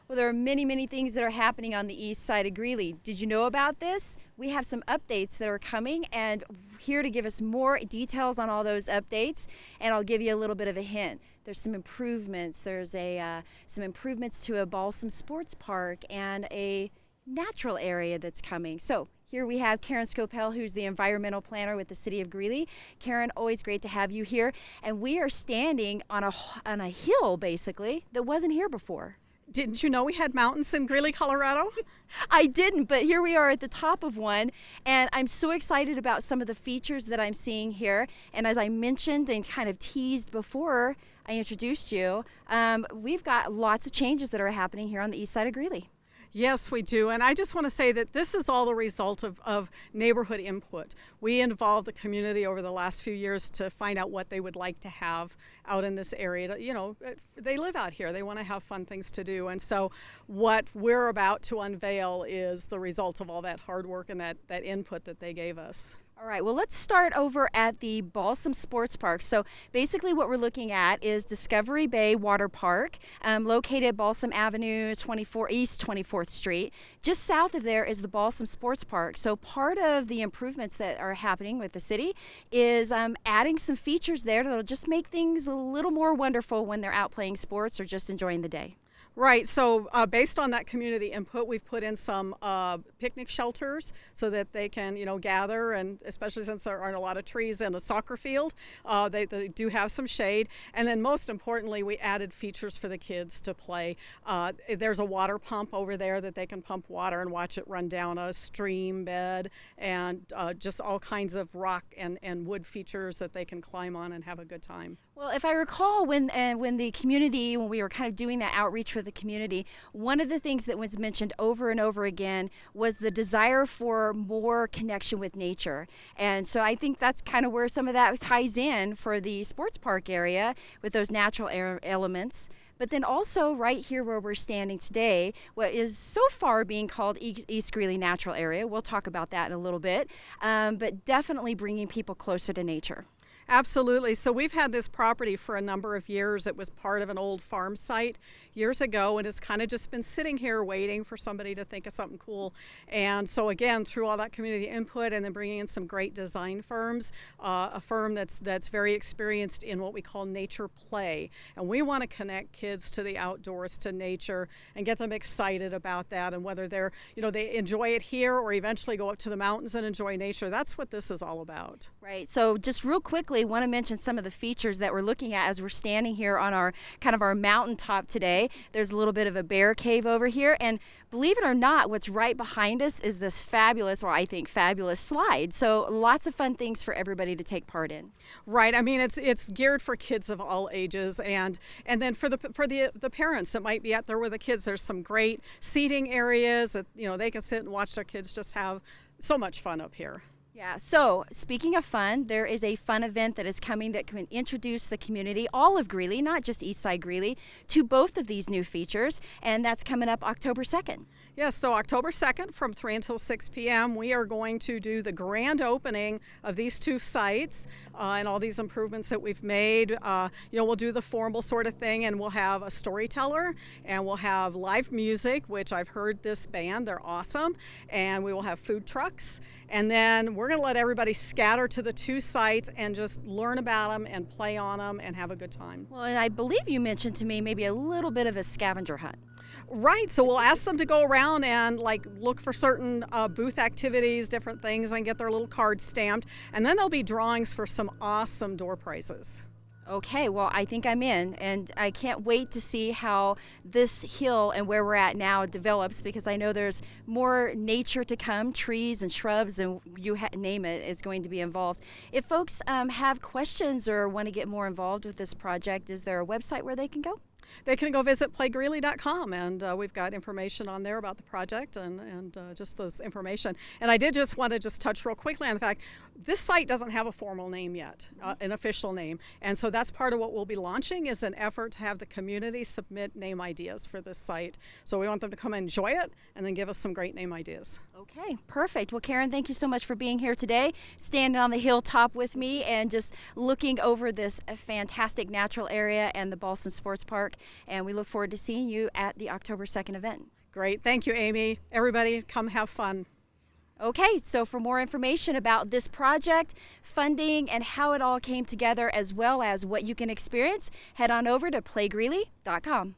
Well, there are many, many things that are happening on the east side of Greeley. Did you know about this? We have some updates that are coming, and here to give us more details on all those updates, and I'll give you a little bit of a hint. There's some improvements. There's some improvements to a Balsam Sports Park and a natural area that's coming. So here we have Karen Scopel, who's the environmental planner with the city of Greeley. Karen, always great to have you here. And we are standing on a hill, basically, that wasn't here before. Didn't you know we had mountains in Greeley, Colorado? I didn't, but here we are at the top of one, and I'm so excited about some of the features that I'm seeing here. And as I mentioned and kind of teased before I introduced you, we've got lots of changes that are happening here on the east side of Greeley. Yes, we do. And I just want to say that this is all the result of neighborhood input. We involved the community over the last few years to find out what they would like to have out in this area. They live out here. They want to have fun things to do. And so what we're about to unveil is the result of all that hard work and that input that they gave us. All right, well, let's start over at the Balsam Sports Park. So basically what we're looking at is Discovery Bay Water Park, located at Balsam Avenue, East 24th Street. Just south of there is the Balsam Sports Park. So part of the improvements that are happening with the city is adding some features there that'll just make things a little more wonderful when they're out playing sports or just enjoying the day. Right, so based on that community input, we've put in some picnic shelters so that they can, gather, and especially since there aren't a lot of trees in the soccer field, they do have some shade. And then most importantly, we added features for the kids to play. There's a water pump over there that they can pump water and watch it run down a stream bed, and just all kinds of rock and wood features that they can climb on and have a good time. Well, if I recall, when we were kind of doing that outreach with the community, one of the things that was mentioned over and over again was the desire for more connection with nature. And so I think that's kind of where some of that ties in for the sports park area with those natural elements. But then also right here where we're standing today, what is so far being called East Greeley Natural Area. We'll talk about that in a little bit, but definitely bringing people closer to nature. Absolutely. So we've had this property for a number of years. It was part of an old farm site years ago, and it's kind of just been sitting here waiting for somebody to think of something cool. And so again, through all that community input and then bringing in some great design firms, a firm that's very experienced in what we call nature play. And we want to connect kids to the outdoors, to nature, and get them excited about that. And whether they enjoy it here or eventually go up to the mountains and enjoy nature, that's what this is all about. Right. So just real quickly, want to mention some of the features that we're looking at as we're standing here on our mountaintop today. There's a little bit of a bear cave over here, and believe it or not, what's right behind us is this fabulous slide. So lots of fun things for everybody to take part in. Right. I mean, it's geared for kids of all ages, and then for the parents that might be out there with the kids, there's some great seating areas that they can sit and watch their kids just have so much fun up here. Yeah, so speaking of fun, there is a fun event that is coming that can introduce the community, all of Greeley, not just Eastside Greeley, to both of these new features, and that's coming up October 2nd. Yes, so October 2nd from 3 until 6 p.m. we are going to do the grand opening of these two sites and all these improvements that we've made. We'll do the formal sort of thing, and we'll have a storyteller, and we'll have live music, which I've heard this band, they're awesome, and we will have food trucks. And then we're going to let everybody scatter to the two sites and just learn about them and play on them and have a good time. Well, and I believe you mentioned to me maybe a little bit of a scavenger hunt. Right, so we'll ask them to go around and look for certain booth activities, different things, and get their little cards stamped. And then there'll be drawings for some awesome door prizes. Okay, well, I think I'm in, and I can't wait to see how this hill and where we're at now develops, because I know there's more nature to come, trees and shrubs, and name it is going to be involved. If folks have questions or want to get more involved with this project, is there a website where they can go? They can go visit playgreeley.com, and we've got information on there about the project and just those information. And I did just want to touch real quickly on the fact This site doesn't have a formal name yet, an official name, and so that's part of what we'll be launching is an effort to have the community submit name ideas for this site. So we want them to come and enjoy it and then give us some great name ideas. Okay, perfect. Well, Karen, thank you so much for being here today, standing on the hilltop with me and just looking over this fantastic natural area and the Balsam Sports Park. And we look forward to seeing you at the October 2nd event. Great. Thank you, Amy. Everybody, come have fun. Okay, so for more information about this project, funding, and how it all came together, as well as what you can experience, head on over to playgreeley.com.